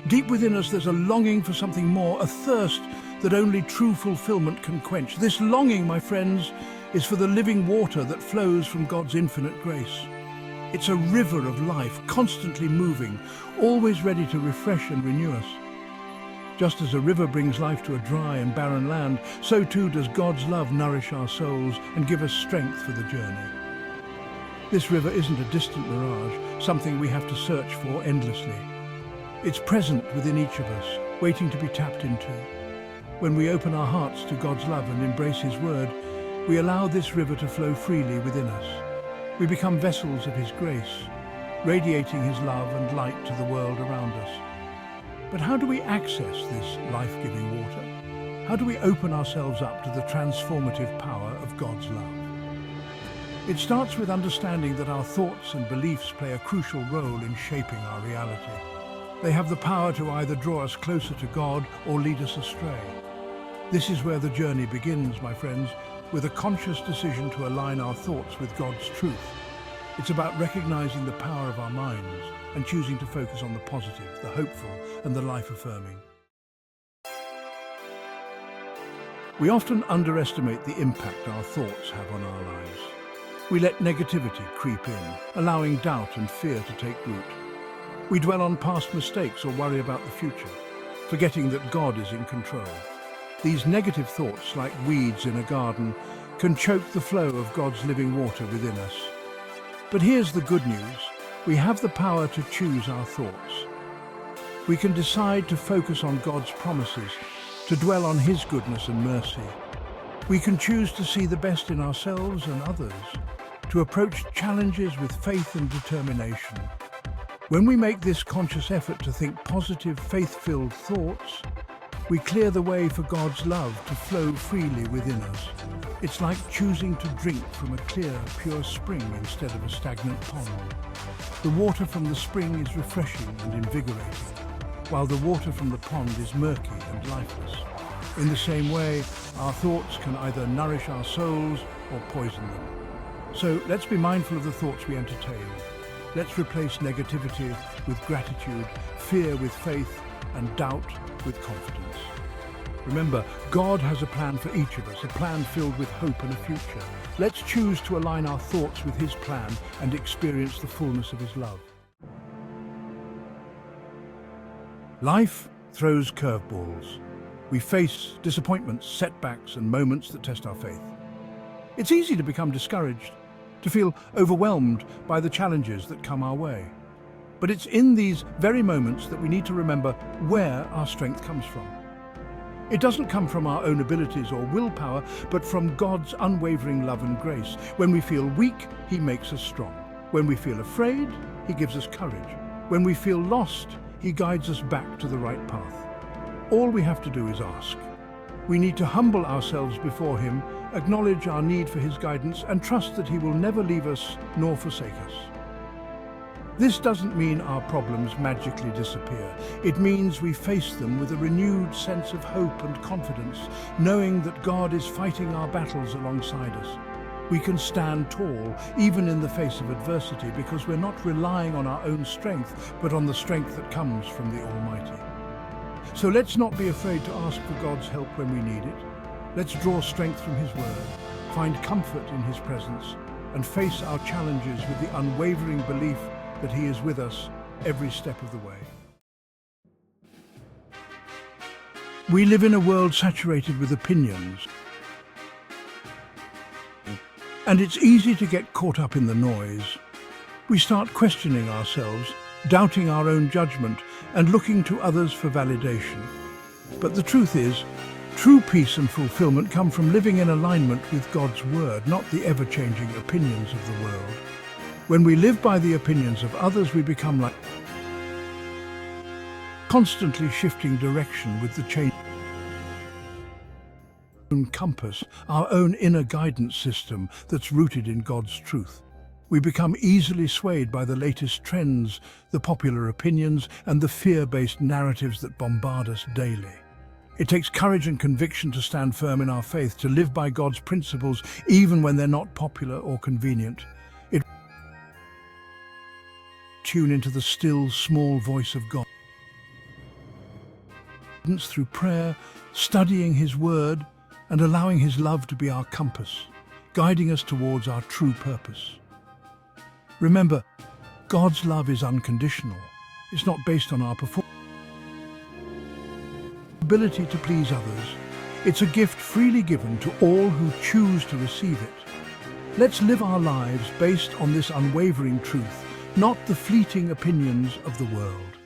Deep within us, there's a longing for something more, a thirst that only true fulfillment can quench. This longing, my friends, is for the living water that flows from God's infinite grace. It's a river of life, constantly moving, always ready to refresh and renew us. Just as a river brings life to a dry and barren land, so too does God's love nourish our souls and give us strength for the journey. This river isn't a distant mirage, something we have to search for endlessly. It's present within each of us, waiting to be tapped into. When we open our hearts to God's love and embrace His word, we allow this river to flow freely within us. We become vessels of His grace, radiating His love and light to the world around us. But how do we access this life-giving water? How do we open ourselves up to the transformative power of God's love? It starts with understanding that our thoughts and beliefs play a crucial role in shaping our reality. They have the power to either draw us closer to God or lead us astray. This is where the journey begins, my friends, with a conscious decision to align our thoughts with God's truth. It's about recognizing the power of our minds and choosing to focus on the positive, the hopeful, and the life-affirming. We often underestimate the impact our thoughts have on our lives. We let negativity creep in, allowing doubt and fear to take root. We dwell on past mistakes or worry about the future, forgetting that God is in control. These negative thoughts, like weeds in a garden, can choke the flow of God's living water within us. But here's the good news. We have the power to choose our thoughts. We can decide to focus on God's promises, to dwell on His goodness and mercy. We can choose to see the best in ourselves and others, to approach challenges with faith and determination. When we make this conscious effort to think positive, faith-filled thoughts, we clear the way for God's love to flow freely within us. It's like choosing to drink from a clear, pure spring instead of a stagnant pond. The water from the spring is refreshing and invigorating, while the water from the pond is murky and lifeless. In the same way, our thoughts can either nourish our souls or poison them. So let's be mindful of the thoughts we entertain. Let's replace negativity with gratitude, fear with faith, and doubt with confidence. Remember, God has a plan for each of us, a plan filled with hope and a future. Let's choose to align our thoughts with His plan and experience the fullness of His love. Life throws curveballs. We face disappointments, setbacks, and moments that test our faith. It's easy to become discouraged, to feel overwhelmed by the challenges that come our way. But it's in these very moments that we need to remember where our strength comes from. It doesn't come from our own abilities or willpower, but from God's unwavering love and grace. When we feel weak, He makes us strong. When we feel afraid, He gives us courage. When we feel lost, He guides us back to the right path. All we have to do is ask. We need to humble ourselves before Him, acknowledge our need for His guidance, and trust that He will never leave us nor forsake us. This doesn't mean our problems magically disappear. It means we face them with a renewed sense of hope and confidence, knowing that God is fighting our battles alongside us. We can stand tall, even in the face of adversity, because we're not relying on our own strength, but on the strength that comes from the Almighty. So let's not be afraid to ask for God's help when we need it. Let's draw strength from His word, find comfort in His presence, and face our challenges with the unwavering belief that He is with us every step of the way. We live in a world saturated with opinions, and it's easy to get caught up in the noise. We start questioning ourselves, doubting our own judgment, and looking to others for validation. But the truth is, true peace and fulfillment come from living in alignment with God's word, not the ever-changing opinions of the world. When we live by the opinions of others, we become like constantly shifting direction with the change compass, our own inner guidance system that's rooted in God's truth. We become easily swayed by the latest trends, the popular opinions, and the fear-based narratives that bombard us daily. It takes courage and conviction to stand firm in our faith, to live by God's principles even when they're not popular or convenient. Tune into the still, small voice of God. guidance through prayer, studying His Word, and allowing His love to be our compass, guiding us towards our true purpose. Remember, God's love is unconditional. It's not based on our ability to please others. It's a gift freely given to all who choose to receive it. Let's live our lives based on this unwavering truth, not the fleeting opinions of the world.